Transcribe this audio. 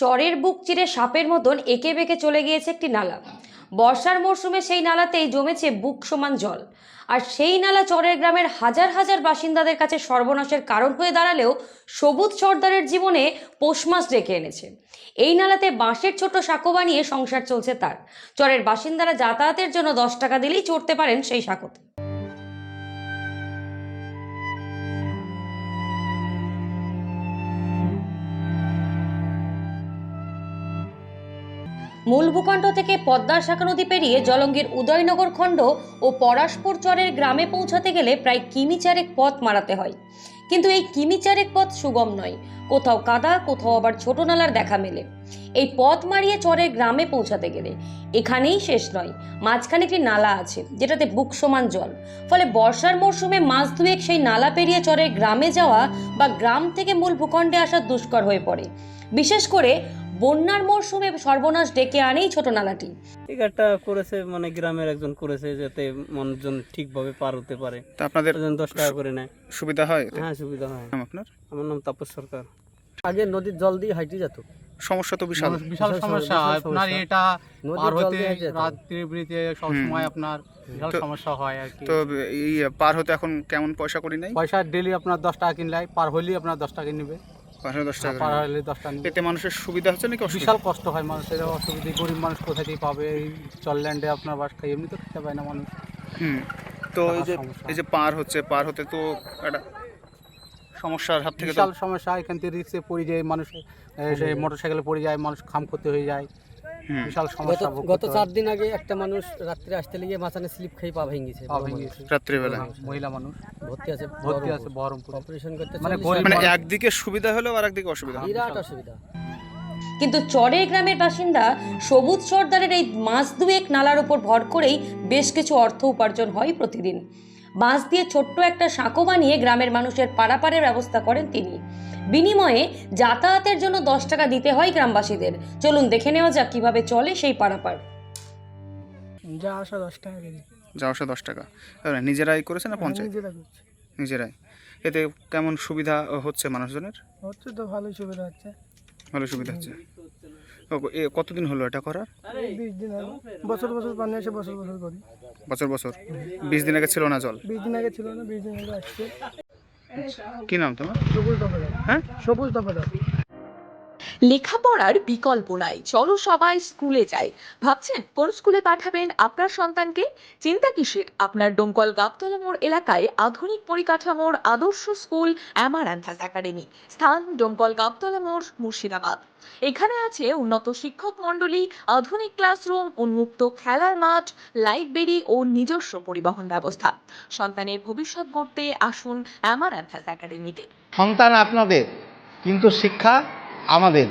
চরের বুক চিরে সাপের মতন এঁকে বেঁকে চলে গিয়েছে একটি নালা। বর্ষার মরশুমে সেই নালাতেই জমেছে বুক সমান জল। আর সেই নালা চরের গ্রামের হাজার হাজার বাসিন্দাদের কাছে সর্বনাশের কারণ হয়ে দাঁড়ালেও সবুজ সর্দারের জীবনে পৌষমাস ডেকে এনেছে। এই নালাতে বাঁশের ছোট সাঁকো বানিয়ে সংসার চলছে তার। চরের বাসিন্দারা যাতায়াতের জন্য 10 টাকা দিলেই চড়তে পারেন সেই সাঁকোতে। মূল ভূখণ্ড থেকে পদ্মার শাখা নদী পেরিয়ে জলঙ্গির উদয়নগর খণ্ড ও পরাশপুর চরের গ্রামে পৌঁছাতে গেলে প্রায় কিমি চারেক পথ মারাতে হয়। কিন্তু এই কিমি চারেক পথ সুগম নয়, কোথাও কাদা, কোথাও আবার ছোট নালার দেখা মেলে। এই পথ মারিয়ে চরের গ্রামে পৌঁছাতে গেলে এখানেই শেষ নয়, মাঝখানে একটি নালা আছে যেটাতে বুক সমান জল। ফলে বর্ষার মরশুমে মাস দুয়েক সেই নালা পেরিয়ে চরের গ্রামে যাওয়া বা গ্রাম থেকে মূল ভূখণ্ডে আসা দুষ্কর হয়ে পড়ে। বিশেষ করে বন্যার মরশুমে সর্বনাশ ডেকে আনেই ছোট নালাটি। ঠিক একটা করেছে, মানে গ্রামের একজন করেছে যাতে মানুষজন ঠিকভাবে পার হতে পারে। তা আপনাদের 10 টাকা করে নেয়। সুবিধা হয় এতে? হ্যাঁ, সুবিধা হয়। আপনার আমার নাম তাপস সরকার। আগে নদীর জল দিয়ে হাইটে যেত। সমস্যা তো বিশাল বিশাল সমস্যা। আপনার এটা পার হতে রাত্রি বিরিতে সব হুম। সময় আপনার বিশাল তো- সমস্যা হয় আর কি। তো এই পার হতে এখন কেমন পয়সা করি নাই? পয়সা ডেলি আপনার 10 টাকা কিনলে পার হইলেই আপনার 10 টাকা নিবে। 10 টাকা পার করে। হইলে 10 টাকা নিবে। এতে মানুষের সুবিধা হচ্ছে নাকি অসুবিধা? বিশাল কষ্ট হয় মানুষের, অসুবিধা। গরিব মানুষ কোথা থেকে পাবে? এই চলল্যান্ডে আপনার বাস খাই, এমনি তো খেতে পায় না মানুষ। হুম। তো সমস্যা। এই যে পার হতে তো একটা সমস্যার হাত থেকে তো বিশাল সমস্যা। এখান থেকে রিক্সে পড়ে যায় মানুষ, সেই মোটরসাইকেলে পড়ে যায় মানুষ, খাম ক্ষতি হয়ে যায়। হুম। বিশাল সমস্যা। গত 4 দিন আগে একটা মানুষ রাত্রে আসতে গিয়ে মাথানে স্লিপ খেয়ে পা ভেঙেছে। পা ভেঙেছে। রাত্রিবেলা মহিলা মানুষ ভর্তি আছে বহরমপুর। অপারেশন করতে মানে 40 গরিব মানে মানুষ। একদিকে সুবিধা হলেও আর একদিকে অসুবিধা। বিরাট অসুবিধা। কিন্তু চরের গ্রামের বাসিন্দা সবুজ সর্দারের এই মাস দুয়েক নালার উপর ভর করেই বেশ কিছু অর্থ উপার্জন হয় প্রতিদিন। বাঁশ দিয়ে ছোট্ট একটা সাঁকো বানিয়ে গ্রামের মানুষের পারাপারের ব্যবস্থা করেন তিনি। বিনিময়ে যাতায়াতের জন্য 10 টাকা দিতে হয় গ্রামবাসীদের। চলুন দেখে নেওয়া যাক কিভাবে চলে সেই পারাপার। যা আসা 10 টাকা কেজি। যাওয়া আসা 10 টাকা। এবারে নিজেরাই করেছে না পঞ্চায়েত? নিজেরা করছে। নিজেরাই। এতে কেমন সুবিধা হচ্ছে মানুষজনের? হচ্ছে তো ভালোই সুবিধা হচ্ছে। ভালো সুবিধা হচ্ছে। কতদিন হলো এটা করার? 20 দিন আগে বছর বছর পানি আসে, বছর বছর করি। বছর 20 দিন আগে ছিল না জল? 20 দিন আগে ছিল না, 20 দিন আগে আসছে। কি নাম তোমার? সবুজ দফাদার। হ্যাঁ? সবুজ দফাদার। লেখাপড়ার বিকল্প নাই, চলো সবাই স্কুলে যাই। ভাবছেন কোন স্কুলে পাঠাবেন আপনার সন্তানকে? চিন্তা কিসের? আপনার ডোমকল গাবতলা মোড় এলাকায় আধুনিক পরিকাঠামোর আদর্শ স্কুল অ্যামারান্থাস একাডেমি। স্থান ডোমকল গাবতলা মোড়, মুর্শিদাবাদ। এখানে আছে উন্নত শিক্ষক মণ্ডলী, আধুনিক ক্লাসরুম, উন্মুক্ত খেলার মাঠ, লাইব্রেরি ও নিজস্ব পরিবহন ব্যবস্থা। সন্তানের ভবিষ্যৎ গড়তে আসুন অ্যামারান্থাস একাডেমিতে। সন্তান আপনাদের, কিন্তু শিক্ষা আমাদের।